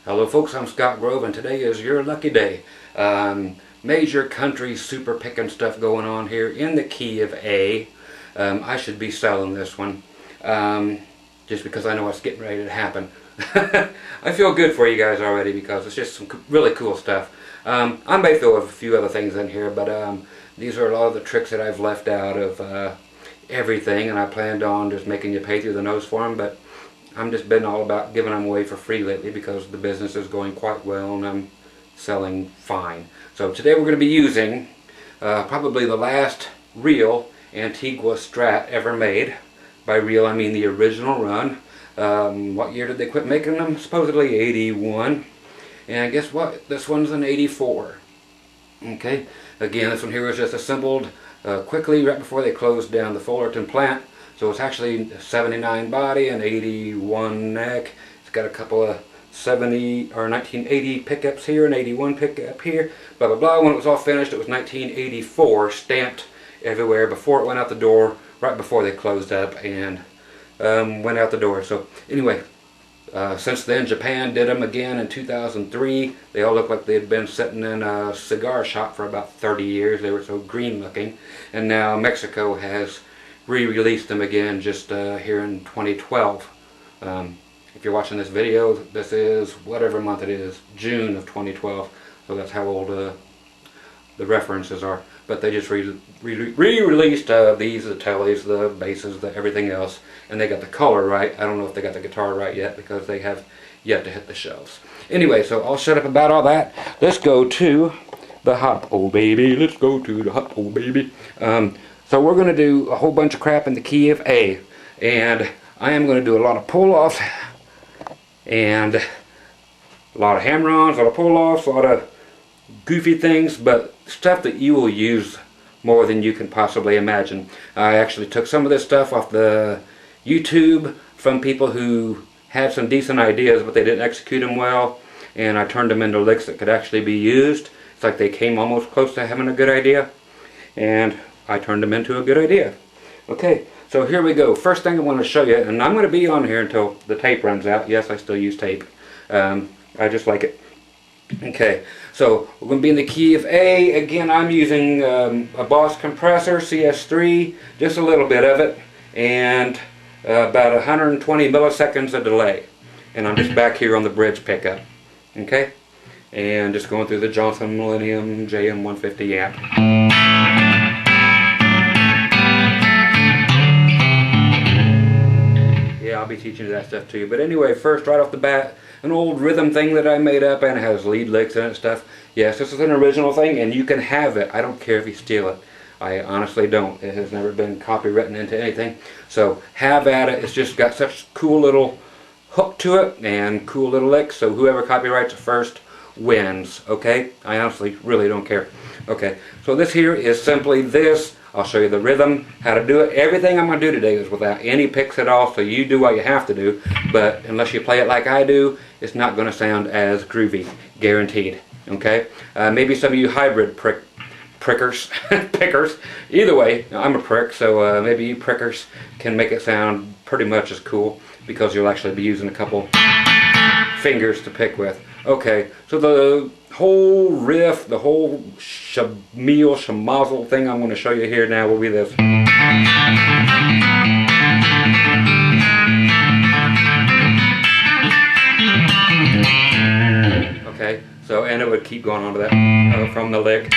Hello folks, I'm Scott Grove and today is your lucky day. Major country super picking stuff going on here in the key of A. I should be selling this one just because I know what's getting ready to happen. I feel good for you guys already because it's just some really cool stuff. I may throw a few other things in here, but these are a lot of the tricks that I've left out of everything, and I planned on just making you pay through the nose for them, but I'm just been all about giving them away for free lately because the business is going quite well and I'm selling fine. So today we're going to be using probably the last real Antigua Strat ever made. By real I mean the original run. What year did they quit making them? Supposedly 81. And guess what? This one's an 84. Okay, again this one here was just assembled quickly right before they closed down the Fullerton plant. So it's actually a 79 body and 81 neck. It's got a couple of 70 or 1980 pickups here and 81 pickup here. Blah blah blah. When it was all finished, it was 1984, stamped everywhere before it went out the door, right before they closed up and went out the door. So anyway, since then Japan did them again in 2003. They all look like they had been sitting in a cigar shop for about 30 years. They were so green looking, and now Mexico has re-released them again just here in 2012. If you're watching this video, this is whatever month it is, June of 2012, so that's how old the references are. But they just re-released these, the tellies, the basses, the everything else, and they got the color right. I don't know if they got the guitar right yet because they have yet to hit the shelves. Anyway, so I'll shut up about all that. Let's go to the hop, oh baby. Let's go to the hop, oh baby. So we're going to do a whole bunch of crap in the key of A, and I am going to do a lot of pull-offs and a lot of hammer-ons, a lot of pull-offs, a lot of goofy things, but stuff that you will use more than you can possibly imagine. I actually took some of this stuff off the YouTube from people who had some decent ideas, but they didn't execute them well, and I turned them into licks that could actually be used. It's like they came almost close to having a good idea, and I turned them into a good idea. Okay, so here we go. First thing I want to show you, and I'm going to be on here until the tape runs out. Yes, I still use tape. I just like it. Okay, so we're going to be in the key of A. Again, I'm using a Boss compressor, CS3, just a little bit of it, and about 120 milliseconds of delay. And I'm just back here on the bridge pickup. Okay, and just going through the Johnson Millennium JM150 amp. I'll be teaching you that stuff too. But anyway, first right off the bat, an old rhythm thing that I made up, and it has lead licks in it and stuff. Yes, this is an original thing, and you can have it. I don't care if you steal it. I honestly don't. It has never been copywritten into anything. So have at it. It's just got such cool little hook to it and cool little licks. So whoever copyrights it first wins. Okay? I honestly really don't care. Okay, so this here is simply this. I'll show you the rhythm, how to do it. Everything I'm going to do today is without any picks at all, so you do what you have to do. But unless you play it like I do, it's not going to sound as groovy, guaranteed. Okay? Maybe some of you hybrid pickers. Either way, I'm a prick, so maybe you prickers can make it sound pretty much as cool because you'll actually be using a couple fingers to pick with. Okay, so the whole riff, the whole schmazel thing I'm going to show you here now will be this. Okay, so and it would keep going on to that from the lick.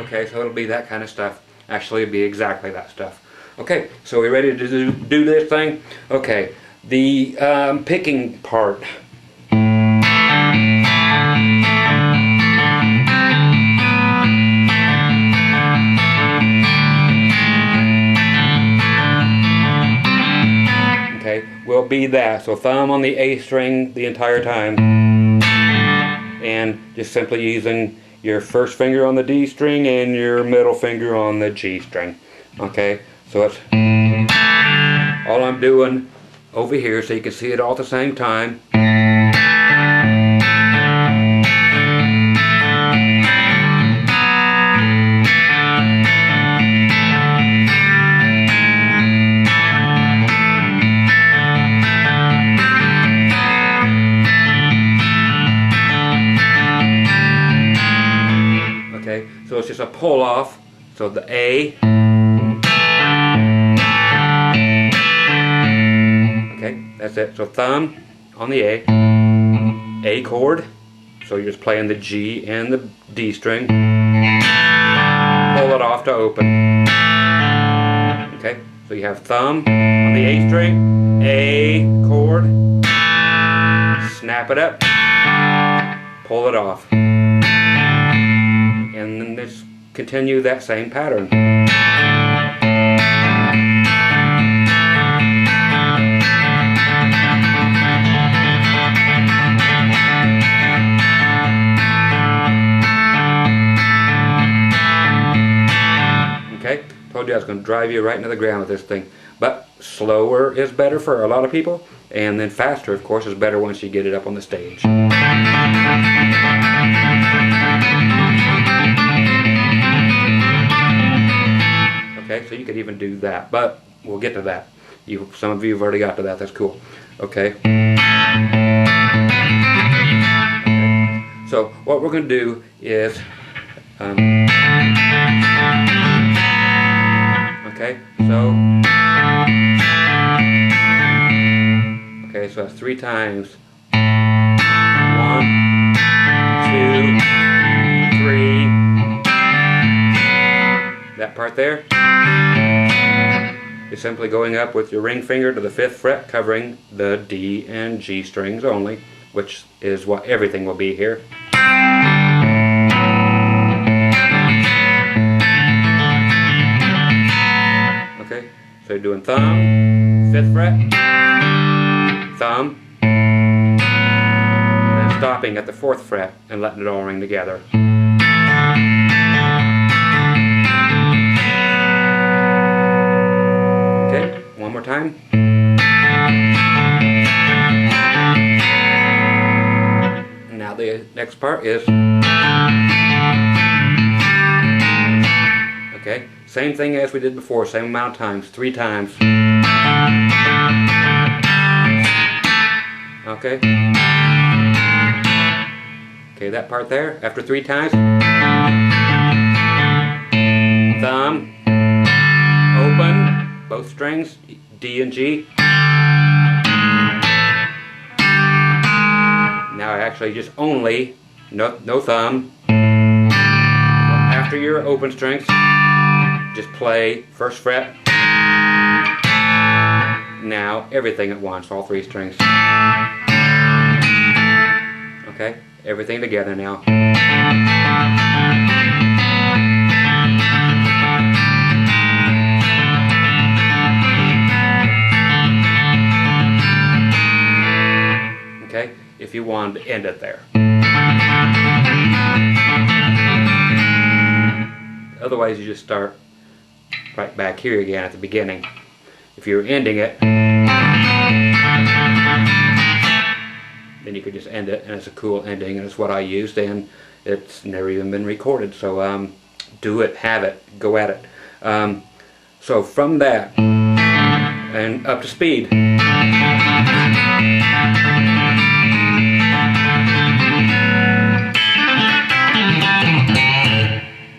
Okay, so it'll be that kind of stuff. Actually, it'll be exactly that stuff. Okay, so we ready to do this thing? Okay, the picking part. Okay, will be that. So thumb on the A string the entire time. And just simply using your first finger on the D string and your middle finger on the G string. Okay, so it's all I'm doing over here so you can see it all at the same time. is a pull off. So the A. Okay, that's it. So thumb on the A chord. So you're just playing the G and the D string. Pull it off to open. Okay, so you have thumb on the A string, A chord, snap it up, pull it off. And then just continue that same pattern. Okay, told you I was going to drive you right into the ground with this thing. But slower is better for a lot of people, and then faster, of course, is better once you get it up on the stage. Okay, so you could even do that, but we'll get to that. Some of you have already got to that. That's cool. Okay. So what we're going to do is, okay, so that's 3 times. 1, 2, 3. That part there is simply going up with your ring finger to the 5th fret, covering the D and G strings only, which is what everything will be here. Okay, so you're doing thumb, 5th fret, thumb, and then stopping at the 4th fret and letting it all ring together. Okay, one more time. Now the next part is, okay, same thing as we did before, same amount of times, 3 times. Okay. Okay, that part there, after 3 times. Thumb, open, both strings, D and G. Now actually just only, no thumb. After your open strings, just play 1st fret. Now everything at once, all 3 strings. Okay, everything together now. Okay, if you wanted to end it there. Otherwise you just start right back here again at the beginning. If you're ending it, then you could just end it, and it's a cool ending, and it's what I used, and it's never even been recorded. So do it, have it, go at it. So from that and up to speed.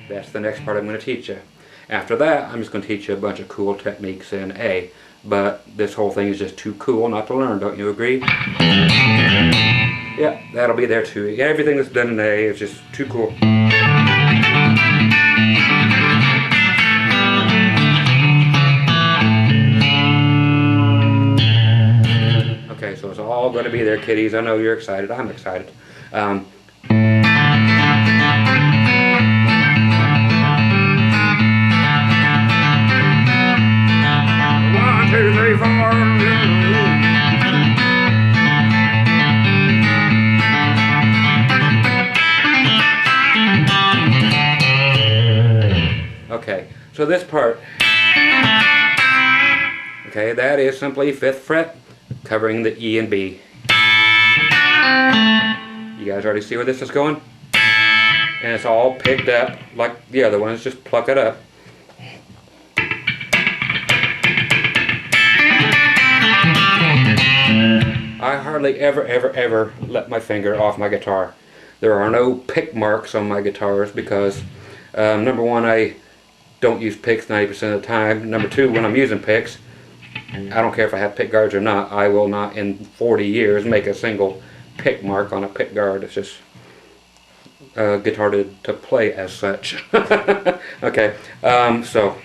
That's the next part I'm going to teach you. After that, I'm just going to teach you a bunch of cool techniques in A. But this whole thing is just too cool not to learn, don't you agree? Yeah, that'll be there too. Everything that's done in A is just too cool. Okay, so it's all going to be there, kiddies. I know you're excited. I'm excited. 1, 2, 3, 4. Okay, so this part, okay, that is simply 5th fret covering the E and B. You guys already see where this is going? And it's all picked up like the other ones, just pluck it up. I hardly ever let my finger off my guitar. There are no pick marks on my guitars because Number one, I don't use picks 90% of the time. Number two, when I'm using picks, I don't care if I have pick guards or not, I will not in 40 years make a single pick mark on a pick guard. It's just guitar to play as such. Okay, so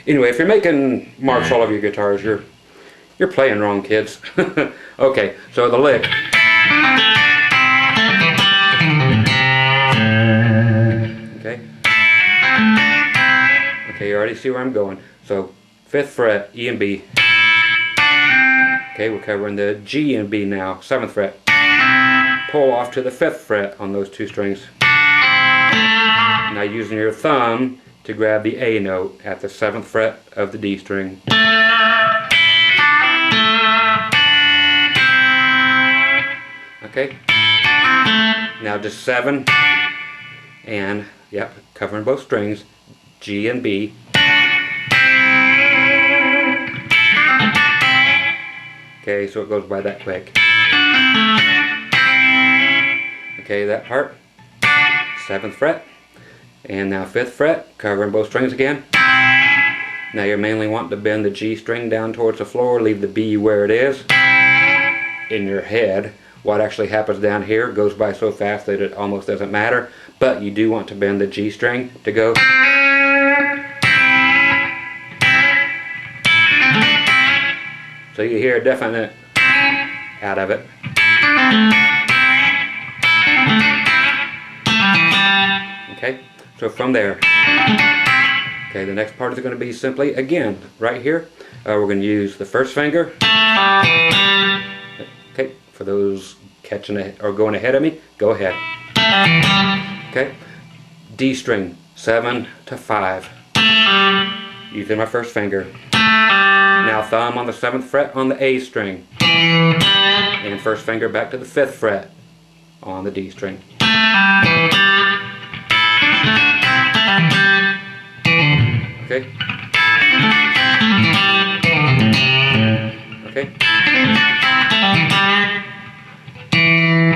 anyway, if you're making marks all over your guitars, you're playing wrong, kids. Okay, so the lick. Okay. Okay, you already see where I'm going. So 5th fret, E and B. Okay, we're covering the G and B now, 7th fret. Pull off to the 5th fret on those two strings. Now using your thumb to grab the A note at the 7th fret of the D string. Okay, now just 7 and, yep, covering both strings, G and B. Okay, so it goes by that quick. Okay, that part, 7th fret, and now 5th fret, covering both strings again. Now you're mainly wanting to bend the G string down towards the floor, leave the B where it is. In your head, what actually happens down here goes by so fast that it almost doesn't matter, but you do want to bend the G string to go. So you hear a definite out of it. Okay, so from there, okay, the next part is going to be simply, again, right here, we're going to use the first finger. Okay, for those catching it or going ahead of me, go ahead. Okay, D string, 7 to 5, using my first finger. Now thumb on the 7th fret on the A string, and first finger back to the 5th fret on the D string. Okay. Okay.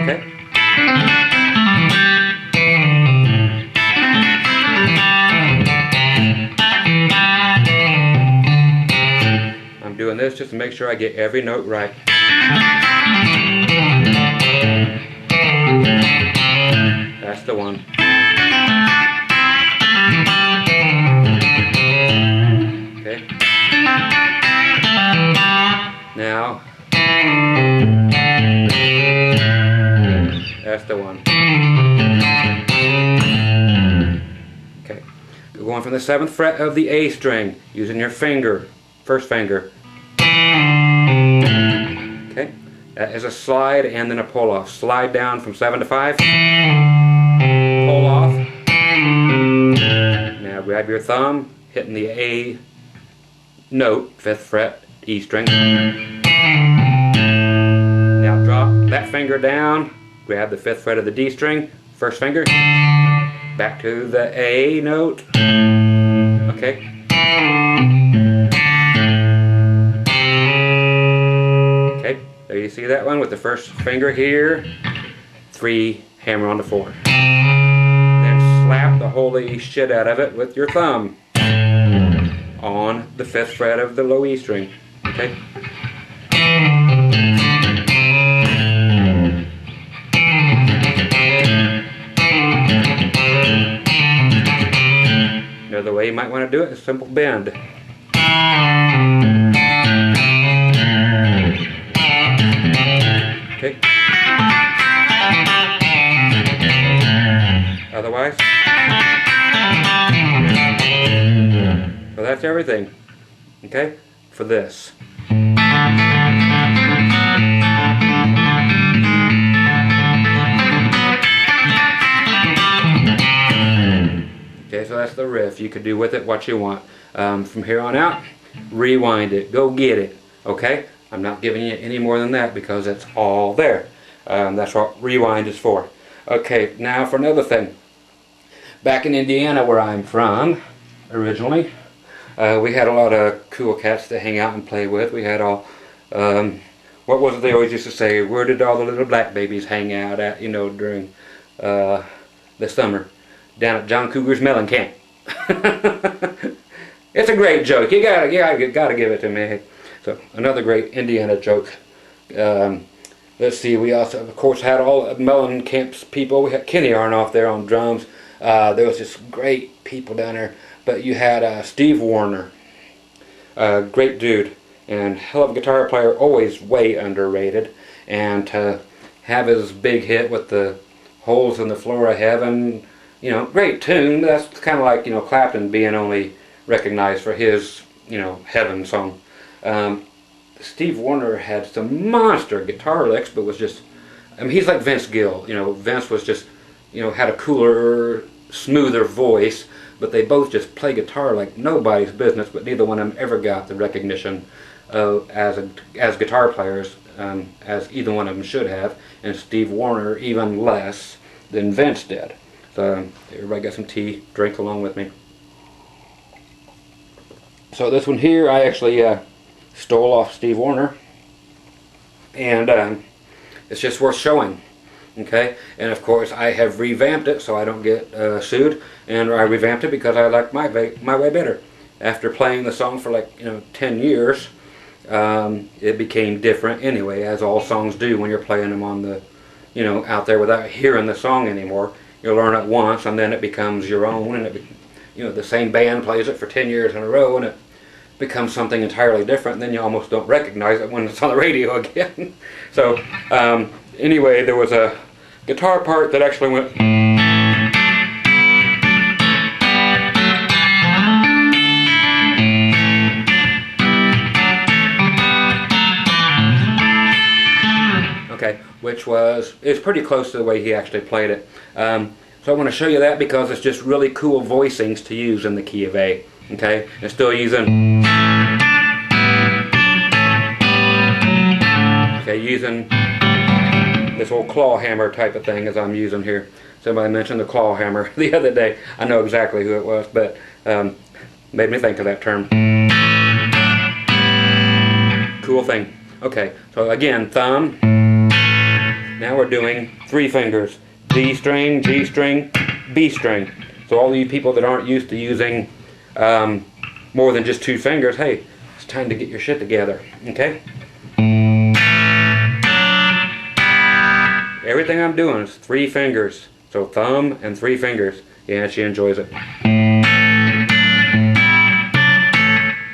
Okay. I'm doing this just to make sure I get every note right. That's the one. Okay. Now, that's the one. Okay. Going from the 7th fret of the A string, using your finger, first finger. Okay. That is a slide and then a pull off. Slide down from 7 to 5. Pull off. Now grab your thumb, hitting the A note, 5th fret, E string. Now drop that finger down, grab the 5th fret of the D string, first finger, back to the A note. Okay. Okay, there you see that one with the first finger here, 3, hammer on the 4. Then slap the holy shit out of it with your thumb on the 5th fret of the low E string. Okay. Another way you might want to do it is simple bend. Okay. Otherwise, so that's everything. Okay, for this. Okay, so that's the riff. You could do with it what you want. From here on out, rewind it. Go get it. Okay? I'm not giving you any more than that because it's all there. That's what rewind is for. Okay, now for another thing. Back in Indiana, where I'm from, originally, we had a lot of cool cats to hang out and play with. We had all, what was it they always used to say? Where did all the little black babies hang out at, you know, during the summer? down at John Cougar's melon camp. It's a great joke. You gotta give it to me. So another great Indiana joke. Let's see. We also, of course, had all melon camps people. We had Kenny Arnoff there on drums. There was just great people down there. But you had Steve Warner, great dude, and hell of a guitar player. Always way underrated. And to have his big hit with the Holes in the Floor of Heaven, you know, great tune. That's kind of like, you know, Clapton being only recognized for his, you know, Heaven song. Steve Warner had some monster guitar licks, but was just, I mean, he's like Vince Gill. You know, Vince was just, you know, had a cooler, smoother voice, but they both just play guitar like nobody's business, but neither one of them ever got the recognition as guitar players as either one of them should have, and Steve Warner even less than Vince did. So everybody got some tea, drink along with me. So this one here I actually stole off Steve Warner, and it's just worth showing. Okay, and of course I have revamped it so I don't get sued, and I revamped it because I like my way better. After playing the song for like 10 years, it became different anyway, as all songs do when you're playing them on the out there without hearing the song anymore. You learn it once and then it becomes your own, and it the same band plays it for 10 years in a row and it becomes something entirely different, and then you almost don't recognize it when it's on the radio again. So anyway, there was a guitar part that actually went which is pretty close to the way he actually played it. So I want to show you that because it's just really cool voicings to use in the key of A. Okay, and still using this old claw hammer type of thing as I'm using here. Somebody mentioned the claw hammer the other day. I know exactly who it was, but made me think of that term. Cool thing. Okay, so again, thumb. Now we're doing 3 fingers. D string, G string, B string. So all you people that aren't used to using more than just 2 fingers, hey, it's time to get your shit together. Okay? Everything I'm doing is 3 fingers. So thumb and 3 fingers. Yeah, she enjoys it.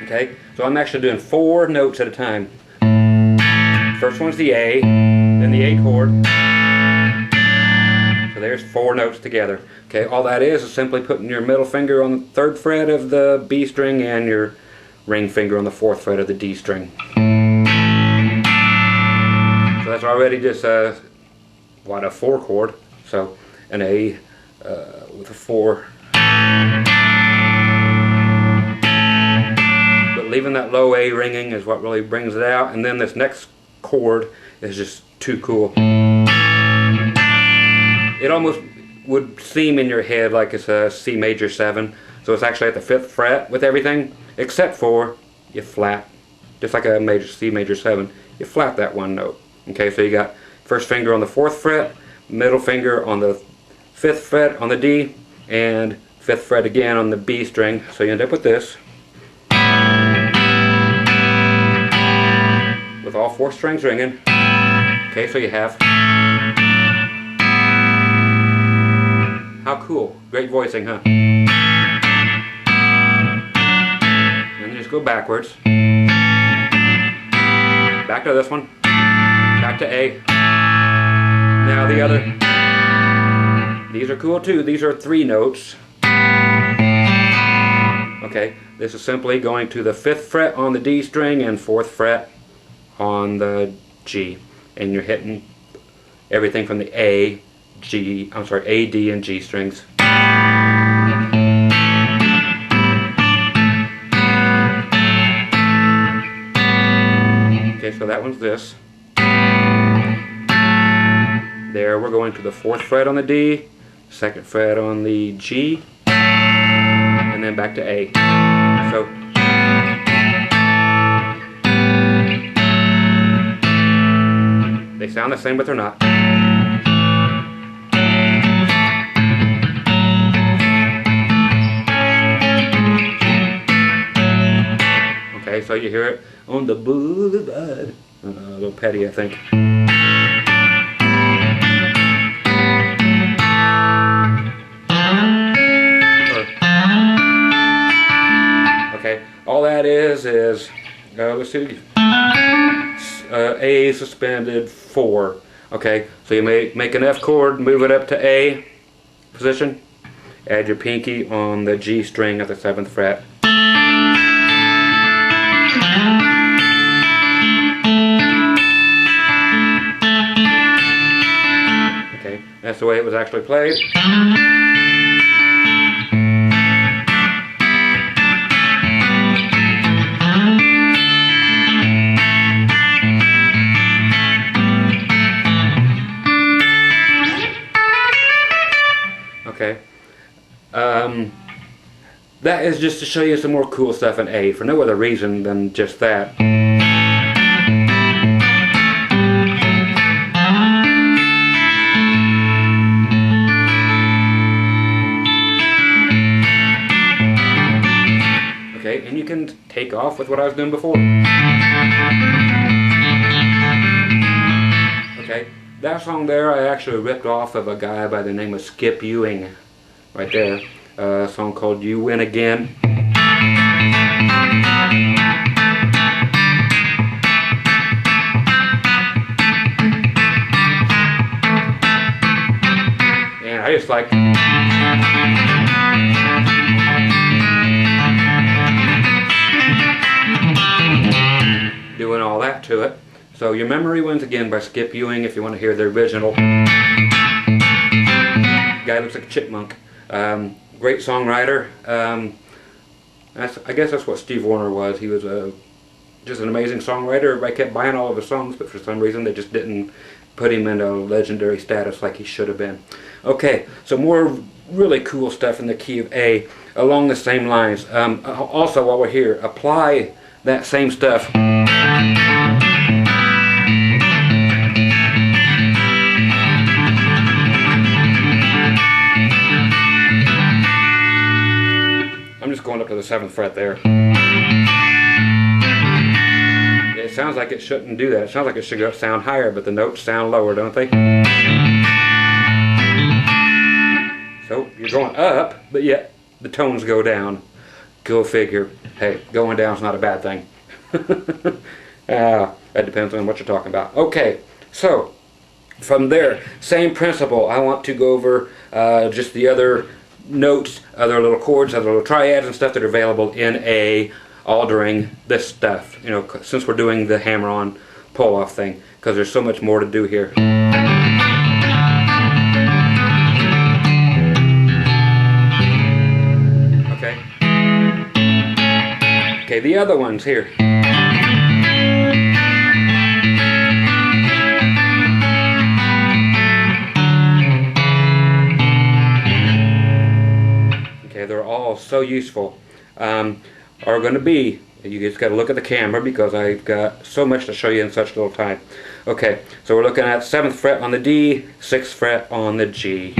Okay? So I'm actually doing 4 notes at a time. First one's the A, then the A chord. So there's 4 notes together. Okay, all that is simply putting your middle finger on the 3rd fret of the B string and your ring finger on the 4th fret of the D string. So that's already just a 4 chord. So an A with a 4. But leaving that low A ringing is what really brings it out. And then this next chord is just too cool. It almost would seem in your head like it's a C major 7, so it's actually at the 5th fret with everything except for you flat, just like a major C major 7, you flat that 1 note. Okay, so you got first finger on the 4th fret, middle finger on the 5th fret on the D, and 5th fret again on the B string, so you end up with this. With all 4 strings ringing. Okay, so you have. How cool. Great voicing, huh? And then just go backwards. Back to this one. Back to A. Now the other. These are cool too. These are 3 notes. Okay, this is simply going to the 5th fret on the D string and 4th fret on the G, and you're hitting everything from the A, D, and G strings. Okay, so that one's this. There, we're going to the 4th fret on the D, 2nd fret on the G, and then back to A. So they sound the same, but they're not. so you hear it on the boulevard. A little petty, I think. Okay, all that is let's see, A suspended 4. Okay, so you make an F chord, move it up to A position, add your pinky on the G string at the 7th fret. Okay, that's the way it was actually played. Okay, that is just to show you some more cool stuff in A, for no other reason than just that. Okay, and you can take off with what I was doing before. Okay. That song there I actually ripped off of a guy by the name of Skip Ewing, right there. A song called You Win Again. And I just like doing all that to it. So Your Memory Wins Again by Skip Ewing, if you want to hear the original. Guy looks like a chipmunk. Great songwriter. I guess that's what Steve Wariner was. He was just an amazing songwriter. Everybody kept buying all of his songs, but for some reason they just didn't put him into legendary status like he should have been. Okay, so more really cool stuff in the key of A along the same lines. Also, while we're here, apply that same stuff. I'm just going up to the 7th fret there. It sounds like it shouldn't do that. It sounds like it should sound higher, but the notes sound lower, don't they? So you're going up, but yet the tones go down. Go figure. Hey, going down is not a bad thing. That depends on what you're talking about. Okay, so from there, same principle. I want to go over just the other notes, other little chords, other little triads and stuff that are available in A, all during this stuff, you know, since we're doing the hammer-on pull-off thing, because there's so much more to do here. Okay. Okay, the other ones here. They're all so useful. Are going to be, you just got to look at the camera because I've got so much to show you in such little time. Okay, so we're looking at 7th fret on the D, 6th fret on the G.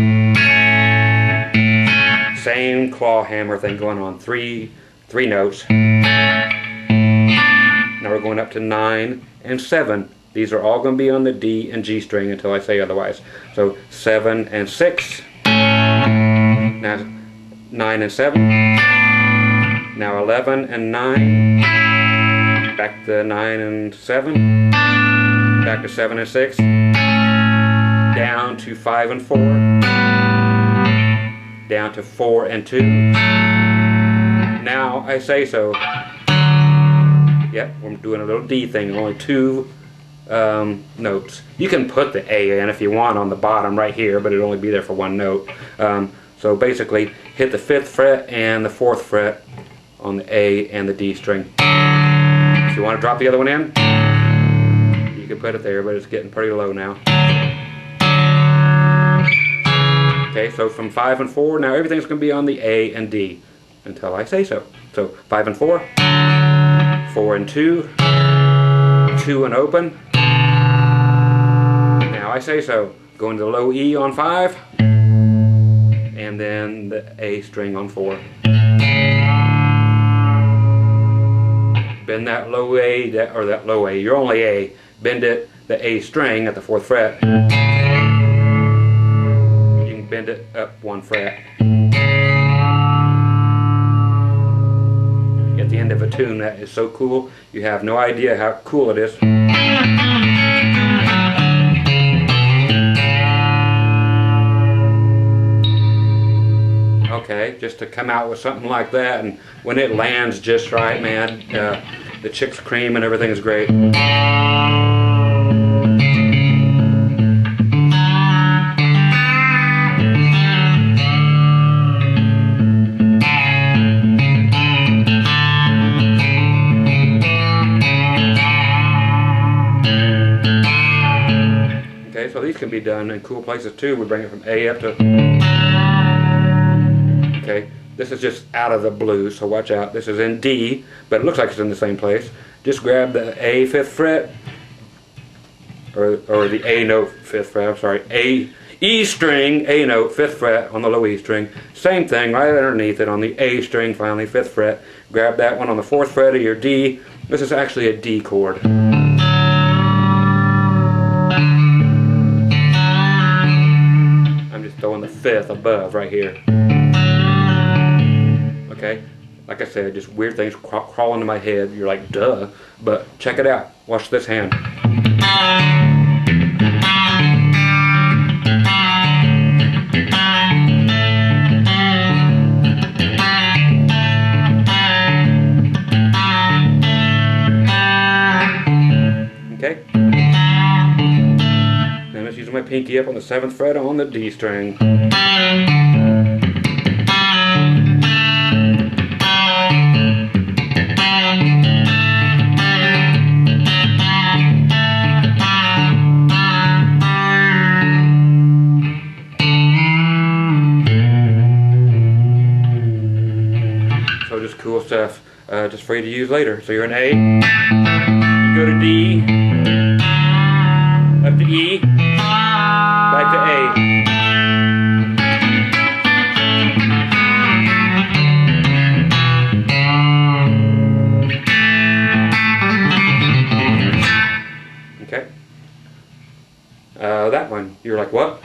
Same claw hammer thing going on, three notes. Now we're going up to 9 and 7. These are all going to be on the D and G string until I say otherwise. So 7 and 6. Now 9 and 7. Now 11 and 9. Back to 9 and 7. Back to 7 and 6. Down to 5 and 4. Down to 4 and 2. Now I say so. Yep, we're doing a little D thing, only 2 notes. You can put the A in if you want on the bottom right here, but it'll only be there for 1 note. So basically, hit the 5th fret and the 4th fret on the A and the D string. If you want to drop the other one in, you can put it there, but it's getting pretty low now. Okay, so from 5 and 4, now everything's going to be on the A and D until I say so. So 5 and 4, 4 and 2, 2 and open. Now I say so. Going to the low E on 5. And then the A string on 4. bend that low A, that low A, your only A, bend it, the A string at the 4th fret. You can bend it up 1 fret. At the end of a tune, that is so cool. You have no idea how cool it is. Okay, just to come out with something like that, and when it lands just right, man, the chick's cream and everything is great. Okay, so these can be done in cool places too. We bring it from A up to... Okay, this is just out of the blues, so watch out. This is in D, but it looks like it's in the same place. Just grab the A 5th fret, or the A note 5th fret, I'm sorry, E string, A note 5th fret on the low E string. Same thing right underneath it on the A string, finally 5th fret. Grab that one on the 4th fret of your D. This is actually a D chord. I'm just throwing the 5th above right here. Okay, like I said, just weird things crawl into my head. You're like, duh, but check it out. Watch this hand. Okay. Now I'm just using my pinky up on the 7th fret on the D string. Just cool stuff, just for you to use later. So you're in A, you go to D, up to E, back to A. Okay. That one, you're like, what?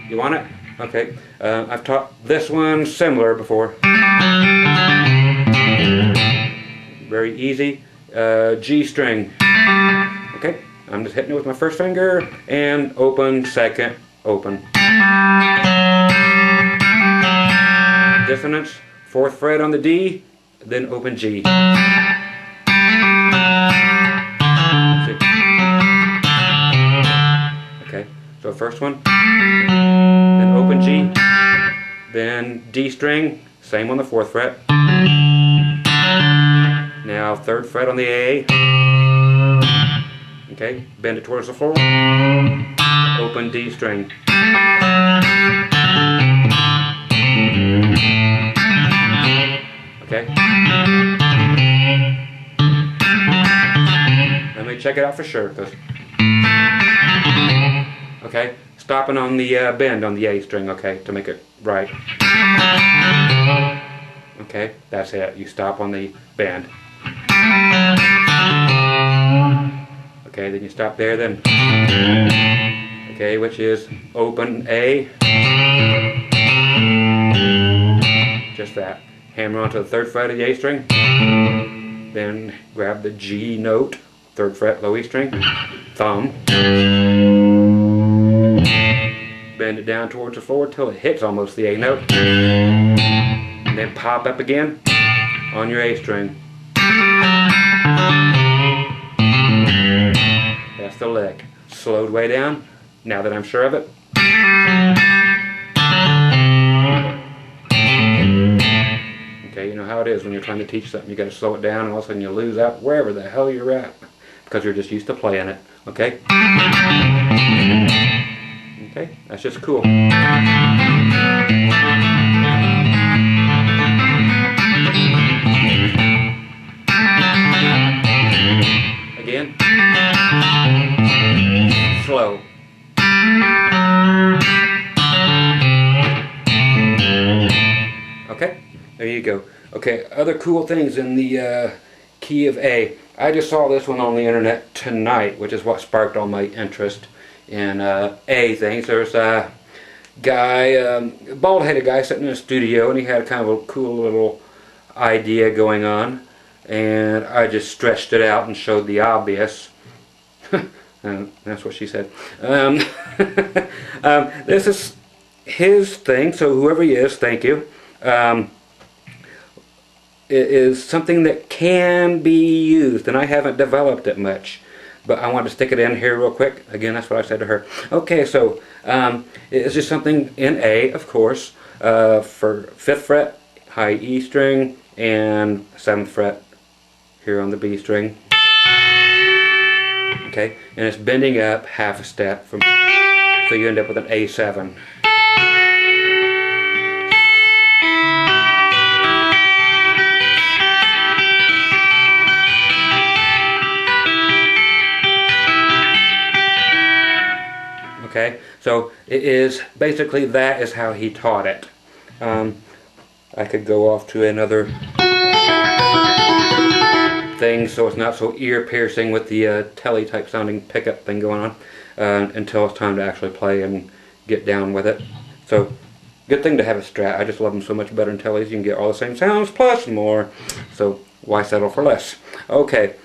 You want it? Okay. I've taught this one similar before. Very easy. G string. Okay. I'm just hitting it with my 1st finger and open, 2nd, open. Dissonance. 4th fret on the D, then open G. Okay. So first one. Then open G, then D string, same on the 4th fret. Now 3rd fret on the A. Okay, bend it towards the floor. Open D string. Okay. Let me check it out for sure. Okay. Stopping on the bend on the A string, okay, to make it right. Okay, that's it. You stop on the bend. Okay, then you stop there then. Okay, which is open A. Just that. Hammer onto the 3rd fret of the A string. Then grab the G note, 3rd fret, low E string. Thumb. Bend it down towards the floor till it hits almost the A note. And then pop up again on your A string. That's the lick. Slowed way down, now that I'm sure of it. Okay, you know how it is when you're trying to teach something. You got to slow it down and all of a sudden you lose out wherever the hell you're at. Because you're just used to playing it. Okay? Okay, that's just cool. Again. Slow. There you go. Okay, other cool things in the key of A. I just saw this one on the internet tonight, which is what sparked all my interest in A things. There's a guy, bald-headed guy sitting in a studio, and he had kind of a cool little idea going on, and I just stretched it out and showed the obvious. That's what she said. This is his thing, so whoever he is, thank you. It is something that can be used, and I haven't developed it much, but I want to stick it in here real quick. Again, that's what I said to her. Okay, so it's just something in A, of course, for 5th fret, high E string, and 7th fret here on the B string. Okay, and it's bending up half a step from, so you end up with an A7. Okay, so it is basically, that is how he taught it. I could go off to another thing so it's not so ear piercing with the telly type sounding pickup thing going on until it's time to actually play and get down with it. So good thing to have a Strat. I just love them so much better than tellies. You can get all the same sounds plus more, so why settle for less? Okay.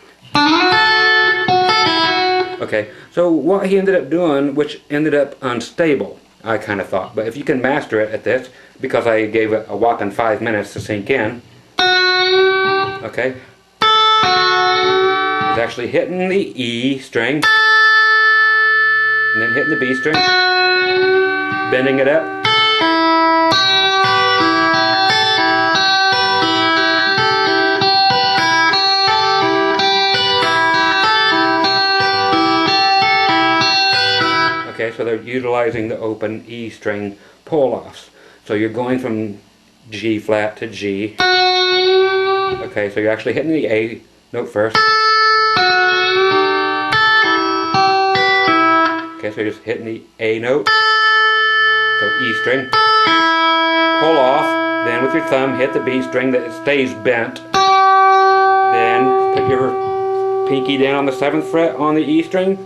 Okay, so what he ended up doing, which ended up unstable, I kind of thought, but if you can master it at this, because I gave it a whopping 5 minutes to sink in, okay, it's actually hitting the E string, and then hitting the B string, bending it up, okay, so they're utilizing the open E string pull-offs. So you're going from G flat to G. Okay, so you're actually hitting the A note first. Okay, so you're just hitting the A note. So E string. Pull off. Then with your thumb hit the B string that it stays bent. Then put your pinky down on the 7th fret on the E string.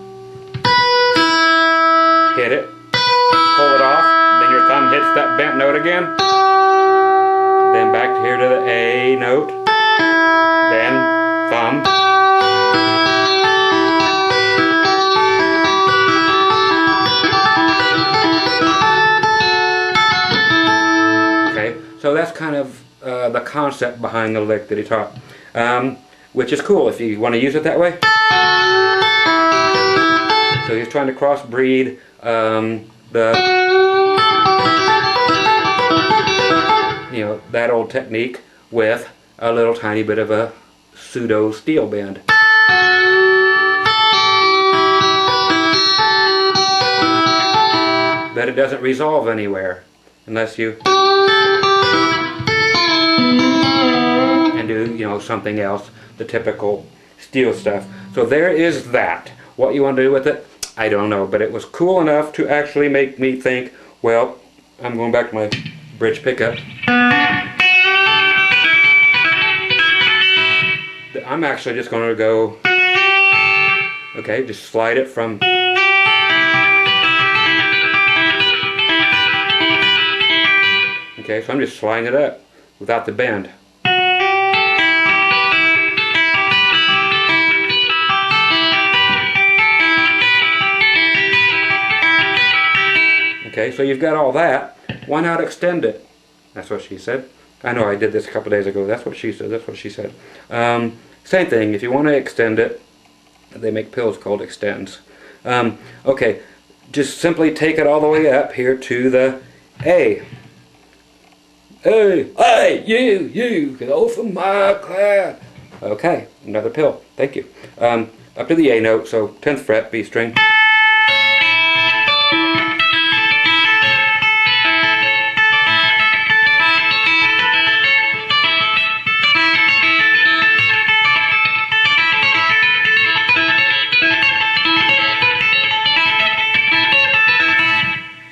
Hit it, pull it off, then your thumb hits that bent note again, then back here to the A note, then thumb, okay, so that's kind of the concept behind the lick that he taught, which is cool if you want to use it that way. So he's trying to crossbreed that old technique with a little tiny bit of a pseudo steel bend. But it doesn't resolve anywhere unless you and do something else, the typical steel stuff. So there is that. What you want to do with it, I don't know, but it was cool enough to actually make me think, well, I'm going back to my bridge pickup. I'm actually just going to go, okay, just slide it from, okay, so I'm just sliding it up without the bend. Okay, so you've got all that. Why not extend it? That's what she said. I know I did this a couple days ago. That's what she said. That's what she said. Same thing. If you want to extend it, they make pills called extends. Okay, just simply take it all the way up here to the A. Hey, you, get off of my class. Okay, another pill. Thank you. Up to the A note, so 10th fret, B string.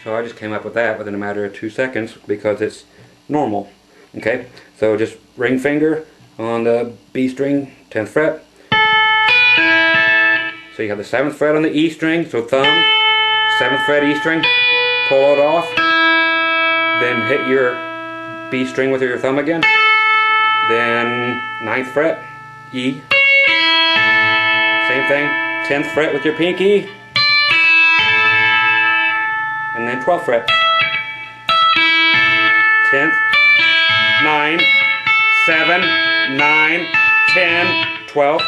So I just came up with that within a matter of 2 seconds because it's normal. Okay, so just ring finger on the B string, 10th fret. So you have the 7th fret on the E string, so thumb, 7th fret E string, pull it off, then hit your B string with your thumb again, then 9th fret, E, same thing, 10th fret with your pinky, and then 12th fret, 10th, 9, 7, 9, 10, 12.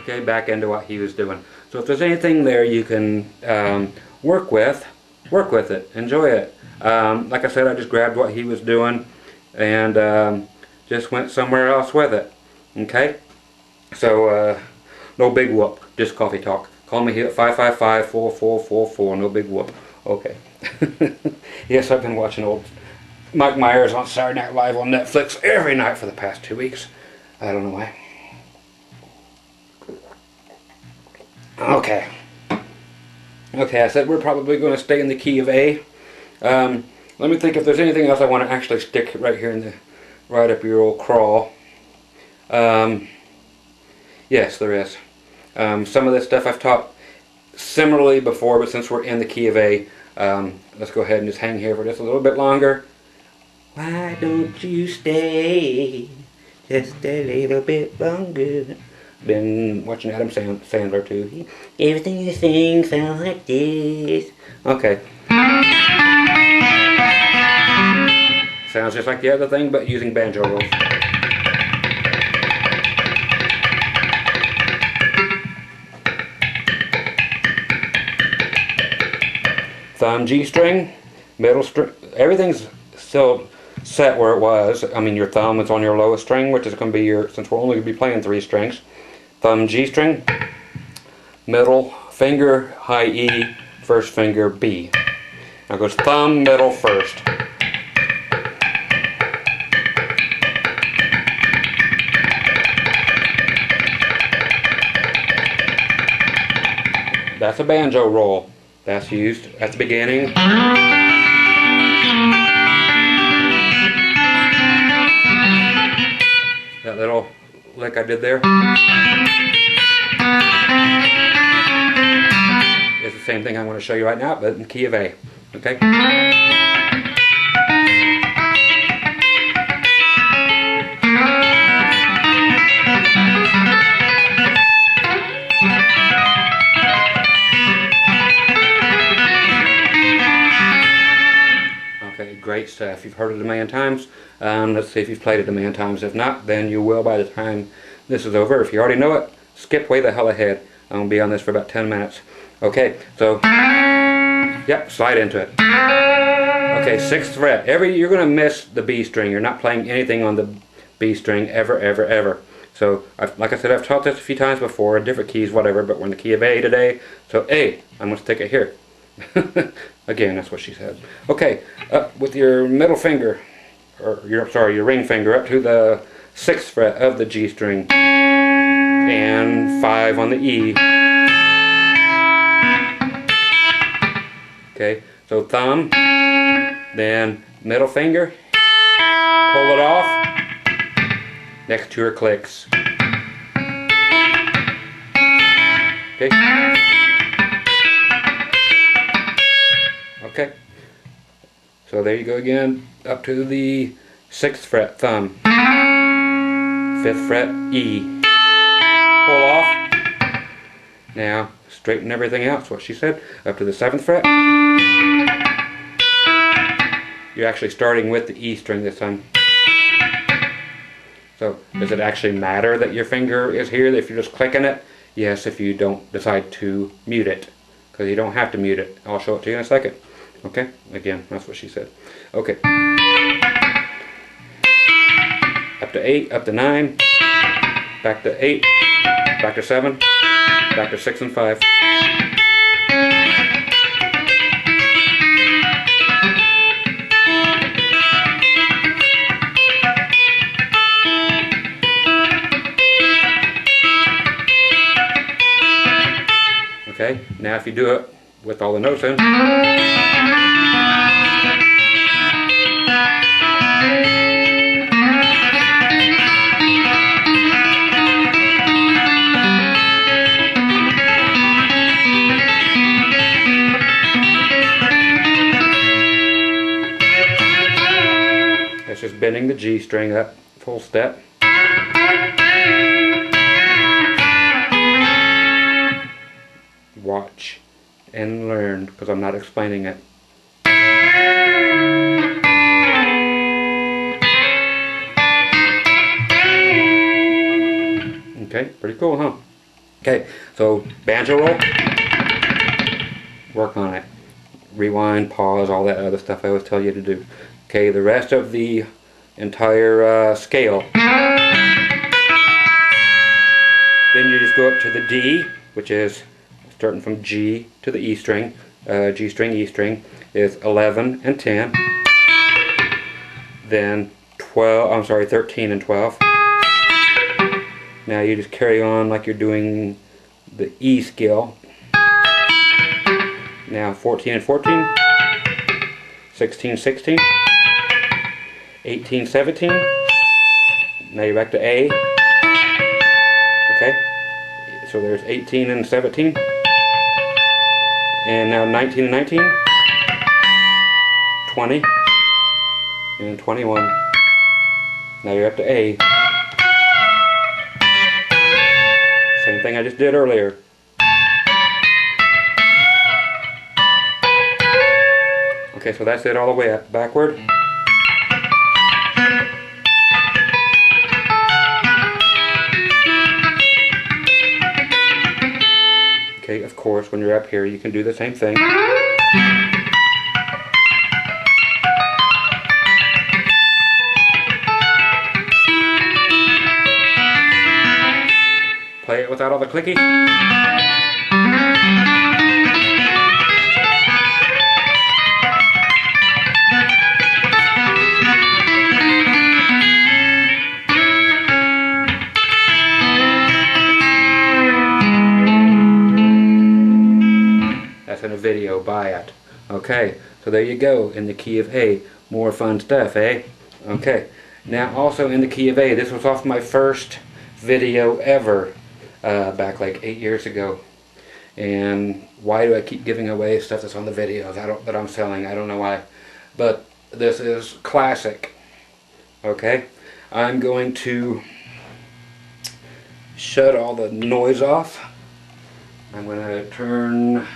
Okay, back into what he was doing. So if there's anything there you can work with it, enjoy it. Like I said, I just grabbed what he was doing and just went somewhere else with it. Okay, so no big whoop, just coffee talk. Call me here at 555-4444, no big whoop. Okay. Yes, I've been watching old Mike Myers on Saturday Night Live on Netflix every night for the past 2 weeks. I don't know why. Okay. Okay, I said we're probably going to stay in the key of A. Let me think if there's anything else I want to actually stick right here in the, right up your old crawl. Yes, there is. Some of this stuff I've taught similarly before, but since we're in the key of A, let's go ahead and just hang here for just a little bit longer. Why don't you stay just a little bit longer? Been watching Adam Sandler too. Everything you sing sounds like this. Okay. Sounds just like the other thing, but using banjo rolls. Thumb G string, middle string, everything's still set where it was. I mean, your thumb is on your lowest string, which is going to be your, since we're only going to be playing 3 strings. Thumb G string, middle finger, high E, first finger B. Now it goes thumb, middle, first. That's a banjo roll. That's used at the beginning. That little lick I did there is the same thing I'm going to show you right now, but in the key of A. Okay? Okay, great stuff. You've heard it a million times. Let's see if you've played it a million times. If not, then you will by the time this is over. If you already know it, skip way the hell ahead. I'm going to be on this for about 10 minutes. Okay, so, yep, slide into it. Okay, 6th fret. You're going to miss the B string. You're not playing anything on the B string ever, ever, ever. So, like I said, I've taught this a few times before, in different keys, whatever, but we're in the key of A today. So, A, I'm going to stick it here. Again, that's what she said. Okay, up with your middle finger, or your ring finger, up to the 6th fret of the G string, and 5 on the E. Okay, so thumb, then middle finger, pull it off, next to her clicks. Okay. Okay, so there you go again, up to the 6th fret, thumb, 5th fret, E, pull off, now straighten everything out, that's what she said, up to the 7th fret, you're actually starting with the E string this time. So, does it actually matter that your finger is here if you're just clicking it? Yes, if you don't decide to mute it, because you don't have to mute it. I'll show it to you in a second. Okay, again, that's what she said. Okay. Up to 8, up to 9, back to 8, back to 7, back to 6 and 5. Okay, now if you do it with all the notes in, that's just bending the G string up full step. Watch and learn, because I'm not explaining it. Okay, pretty cool, huh? Okay, so banjo roll, work on it. Rewind, pause, all that other stuff I always tell you to do. Okay, the rest of the entire scale. Then you just go up to the D, which is starting from G to the E string. G string, E string is 11 and 10. Then 13 and 12. Now you just carry on like you're doing the E scale. Now 14 and 14. 16, 16. 18, 17. Now you're back to A. Okay, so there's 18 and 17. And now 19 and 19. 20. And 21. Now you're up to A. Same thing I just did earlier. Okay, so that's it all the way up, backward. Okay, of course, when you're up here, you can do the same thing. Play it without all the clicky. That's in a video, buy it. Okay, so there you go, in the key of A. More fun stuff, eh? Okay, now also in the key of A, this was off my first video ever, back like 8 years ago. And why do I keep giving away stuff that's on the videos that I'm selling? I don't know why. But this is classic. Okay, I'm going to shut all the noise off. I'm going to turn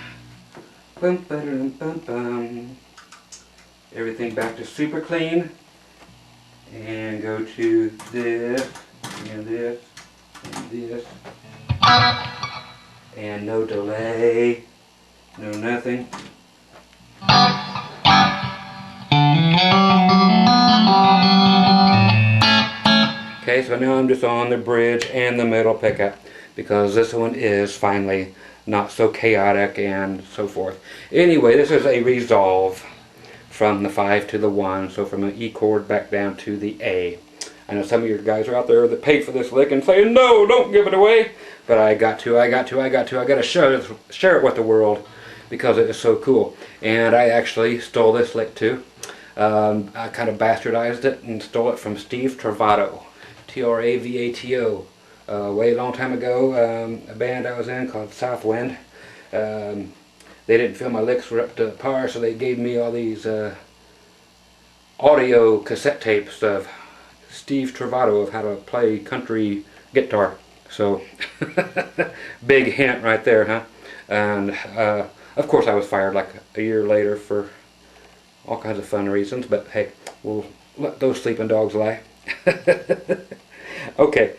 everything back to super clean, and go to this and this and this, and no delay, no nothing. Okay, so now I'm just on the bridge and the middle pickup, because this one is finally not so chaotic and so forth. Anyway, this is a resolve from the 5 to the 1, so from an E chord back down to the A. I know some of you guys are out there that paid for this lick and say, no, don't give it away. But I got to share it with the world, because it is so cool. And I actually stole this lick too. I kind of bastardized it and stole it from Steve Travato, T-R-A-V-A-T-O. Way long time ago, a band I was in called Southwind. They didn't feel my licks were up to par, so they gave me all these audio cassette tapes of Steve Travato of how to play country guitar. So, big hint right there, huh? And of course I was fired like a year later for all kinds of fun reasons, but hey, we'll let those sleeping dogs lie. Okay.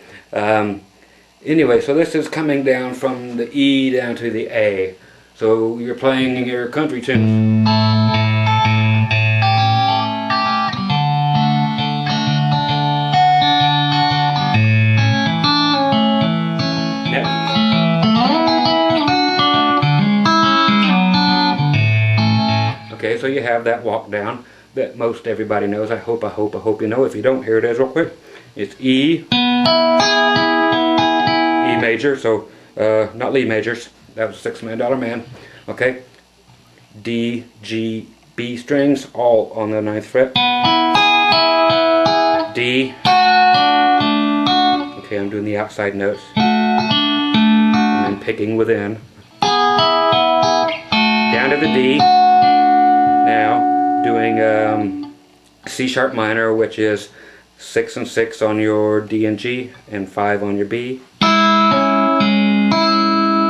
Anyway, so this is coming down from the E down to the A. So you're playing your country tunes. Okay, so you have that walk down that most everybody knows. I hope you know. If you don't, here it is real quick. It's E, E major, so not Lee majors, That was $6 Million Man. Okay. D, G, B strings, all on the 9th fret. D. Okay, I'm doing the outside notes. And then picking within. Down to the D. Now, doing C sharp minor, which is 6 and 6 on your D and G, and 5 on your B.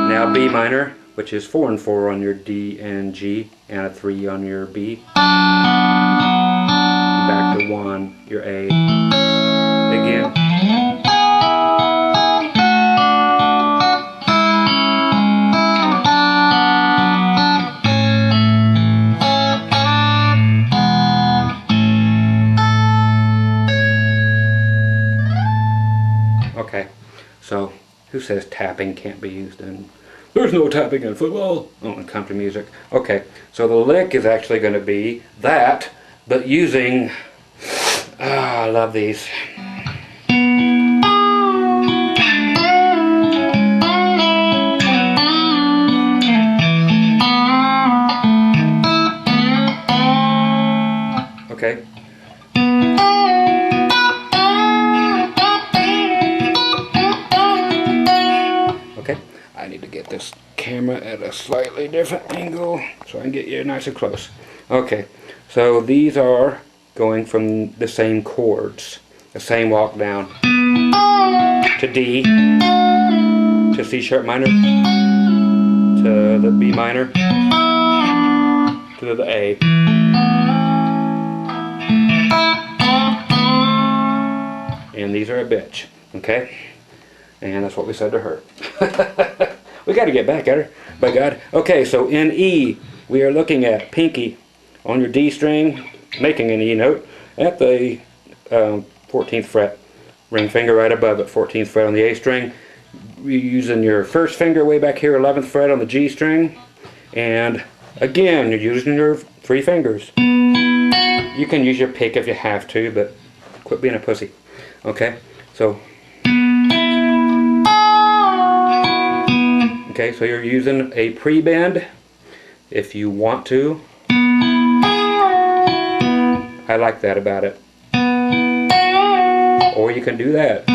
Now B minor, which is 4 and 4 on your D and G, and a 3 on your B. Back to 1, your A. Again. Okay, so who says tapping can't be used in... There's no tapping in football. Oh, in country music. Okay, so the lick is actually going to be that, but using... I love these. Okay. Okay, I need to get this camera at a slightly different angle so I can get you nice and close. Okay, so these are going from the same chords, the same walk down, to D, to C sharp minor, to the B minor, to the A. And these are a bitch, okay? And that's what we said to her. We got to get back at her, by God. Okay, so in E, we are looking at pinky on your D string, making an E note at the 14th fret. Ring finger right above it, 14th fret on the A string. You're using your first finger way back here, 11th fret on the G string. And again, you're using your 3 fingers. You can use your pick if you have to, but quit being a pussy. Okay, so... Okay, so you're using a pre-bend if you want to. I like that about it. Or you can do that.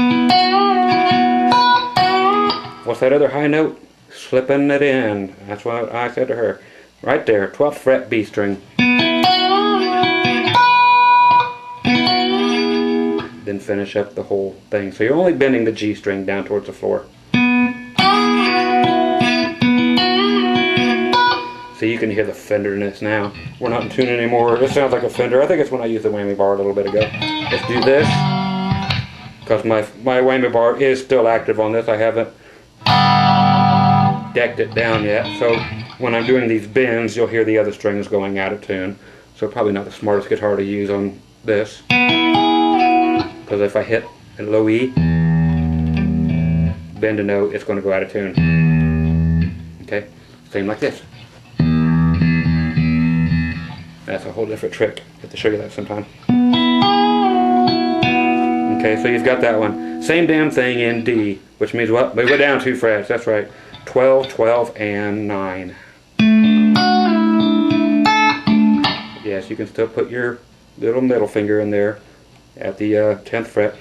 What's that other high note? Slipping it in. That's what I said to her. Right there, 12th fret B string. Then finish up the whole thing. So you're only bending the G string down towards the floor. So you can hear the Fenderness now. We're not in tune anymore. This sounds like a Fender. I think it's when I used the whammy bar a little bit ago. Let's do this. Because my whammy bar is still active on this. I haven't decked it down yet. So when I'm doing these bends, you'll hear the other strings going out of tune. So probably not the smartest guitar to use on this. Because if I hit a low E, bend a note, it's going to go out of tune. Okay? Same like this. That's a whole different trick. I have to show you that sometime. Okay, so you've got that one. Same damn thing in D, which means what? We go down 2 frets, that's right. 12, 12, and 9. Yes, you can still put your little middle finger in there at the 10th fret.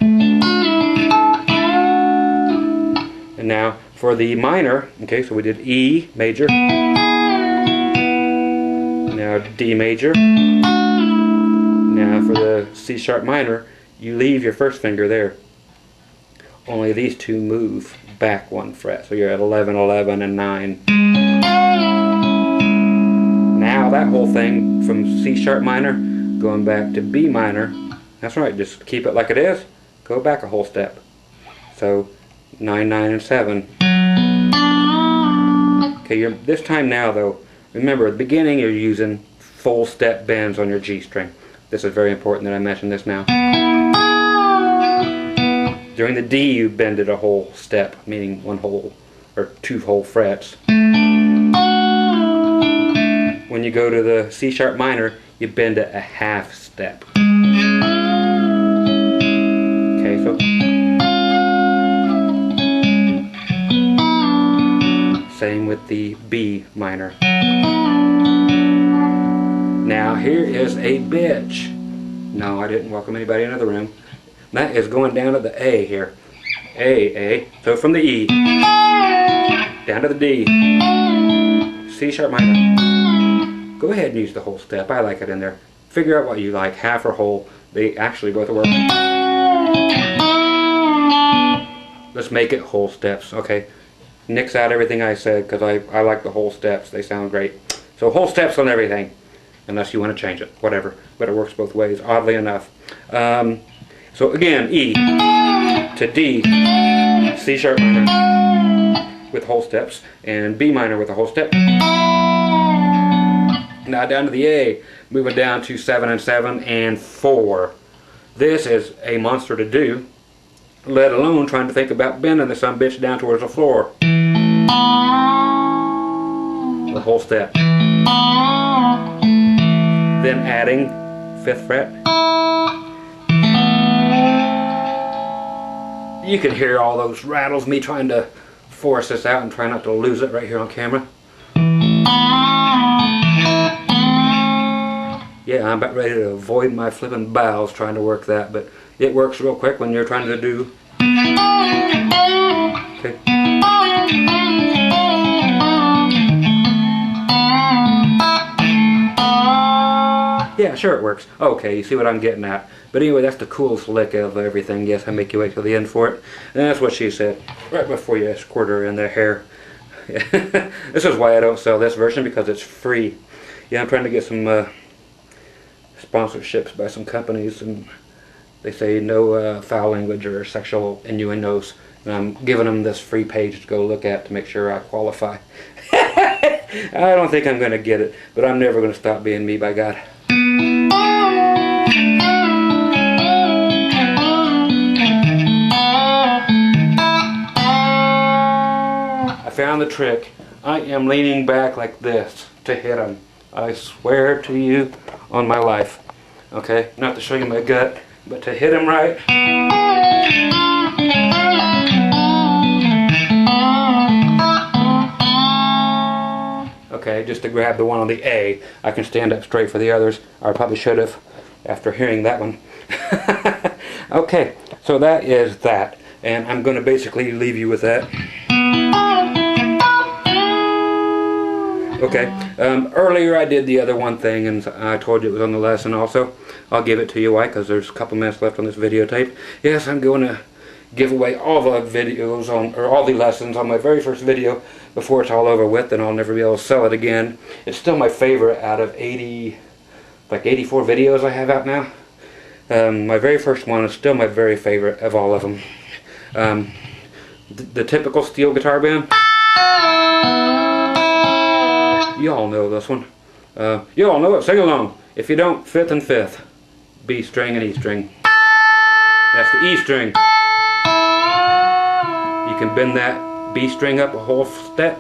And now for the minor, okay, so we did E major. Now D major. Now for the C sharp minor, you leave your first finger there. Only these two move back 1 fret. So you're at 11, 11, and 9. Now that whole thing from C sharp minor going back to B minor. That's right, just keep it like it is. Go back a whole step. So 9, 9, and 7. Okay, this time now though, remember at the beginning you're using full step bends on your G string. This is very important that I mention this now. During the D you bend it a whole step, meaning 1 whole or 2 whole frets. When you go to the C sharp minor, you bend it a half step. Okay, so Same with the B minor. Now here is a bitch. No, I didn't welcome anybody into the room. That is going down to the A here. A. So from the E, down to the D, C sharp minor. Go ahead and use the whole step. I like it in there. Figure out what you like, half or whole. They actually both work. Let's make it whole steps, okay? Nix out everything I said because I like the whole steps. They sound great. So whole steps on everything, unless you want to change it, whatever. But it works both ways, oddly enough. So again, E to D, C sharp minor with whole steps, and B minor with a whole step. Now down to the A, moving down to 7 and 7 and 4. This is a monster to do, let alone trying to think about bending the sumbitch down towards the floor. The whole step. Then adding 5th fret. You can hear all those rattles, me trying to force this out and try not to lose it right here on camera. Yeah, I'm about ready to avoid my flipping bowels trying to work that, but it works real quick when you're trying to do. Okay. Yeah, sure it works. Okay, you see what I'm getting at. But anyway, that's the coolest lick of everything. Yes, I make you wait till the end for it. And that's what she said, right before you escort her in the hair. This is why I don't sell this version, because it's free. Yeah, I'm trying to get some sponsorships by some companies, and they say no foul language or sexual innuendos. And I'm giving them this free page to go look at to make sure I qualify. I don't think I'm going to get it, but I'm never going to stop being me, by God. I found the trick. I am leaning back like this to hit them. I swear to you on my life. Okay, not to show you my gut, but to hit them right. Okay, just to grab the one on the A. I can stand up straight for the others. I probably should have after hearing that one. Okay, so that is that. And I'm going to basically leave you with that. Okay, earlier I did the other one thing, and I told you it was on the lesson also. I'll give it to you, why? Because there's a couple minutes left on this videotape. Yes, I'm going to give away all the videos on, or all the lessons on my very first video before it's all over with, and I'll never be able to sell it again. It's still my favorite out of 84 videos I have out now. My very first one is still my very favorite of all of them. The typical steel guitar bend. You all know this one. You all know it. Sing along. If you don't, 5th and 5th. B string and E string. That's the E string. You can bend that B string up a whole step.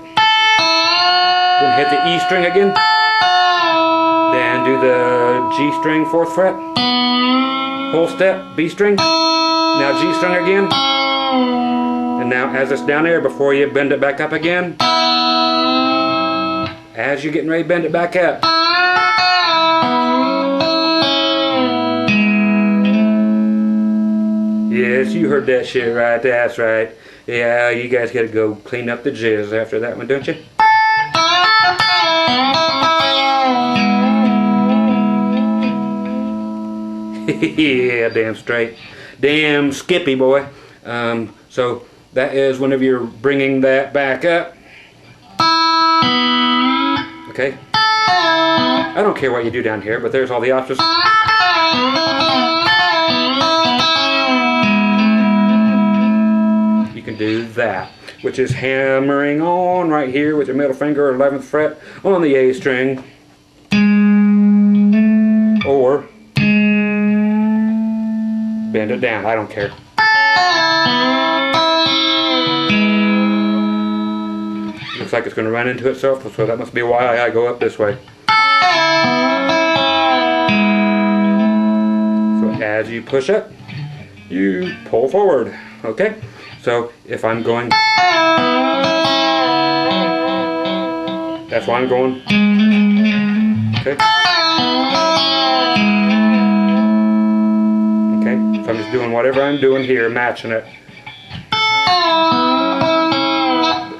Then hit the E string again. Then do the G string 4th fret. Whole step, B string. Now G string again. And now as it's down there, before you bend it back up again, as you're getting ready to bend it back up, yes, you heard that shit right, that's right. Yeah, you guys gotta go clean up the jizz after that one, don't you? Yeah, damn straight. Damn skippy, boy. So that is whenever you're bringing that back up. Okay? I don't care what you do down here, but there's all the options. You can do that, which is hammering on right here with your middle finger, 11th fret on the A string, or bend it down, I don't care. Looks like it's going to run into itself, so that must be why I go up this way. So as you push up, you pull forward, okay? So if I'm going, That's why I'm going. Okay. Okay, so I'm just doing whatever I'm doing here, matching it.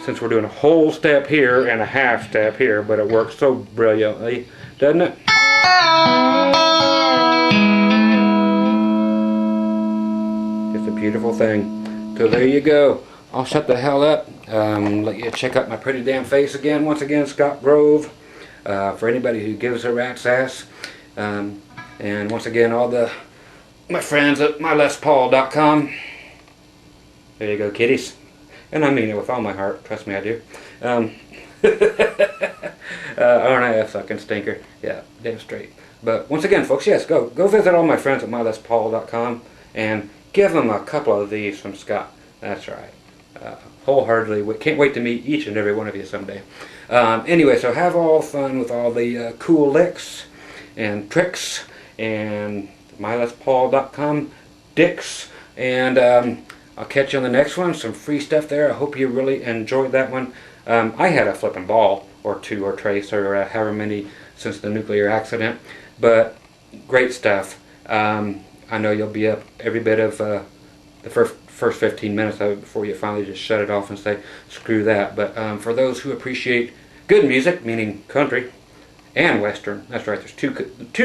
Since we're doing a whole step here and a half step here, but it works so brilliantly, doesn't it? It's a beautiful thing. So there you go. I'll shut the hell up. Let you check out my pretty damn face again. Once again, Scott Grove. For anybody who gives a rat's ass. And once again, all my friends at mylespaul.com. There you go, kiddies. And I mean it with all my heart. Trust me, I do. Aren't I a fucking stinker? Yeah, damn straight. But once again, folks, yes, go visit all my friends at mylespaul.com and give them a couple of these from Scott. That's right. Wholeheartedly. Can't wait to meet each and every one of you someday. Anyway, so have all fun with all the cool licks and tricks and mylespaul.com dicks. And I'll catch you on the next one. Some free stuff there. I hope you really enjoyed that one. I had a flipping ball or two or trace or however many since the nuclear accident. But great stuff. I know you'll be up every bit of the first 15 minutes of it before you finally just shut it off and say, screw that. But for those who appreciate good music, meaning country and western, that's right, there's two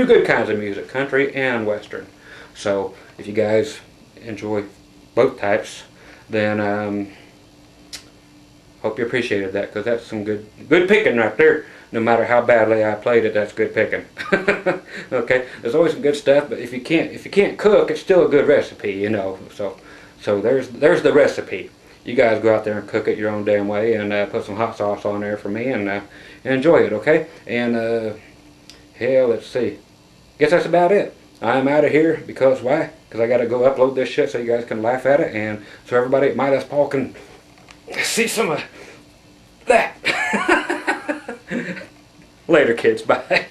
good kinds of music, country and western. So if you guys enjoy both types, then hope you appreciated that, because that's some good picking right there. No matter how badly I played it, that's good picking. Okay, there's always some good stuff, but if you can't cook, it's still a good recipe, you know. So there's the recipe. You guys go out there and cook it your own damn way, and put some hot sauce on there for me, and enjoy it, okay? And hell, let's see. Guess that's about it. I'm out of here because why? Because I got to go upload this shit so you guys can laugh at it, and so everybody at My Les Paul can see some of that. Later, kids. Bye.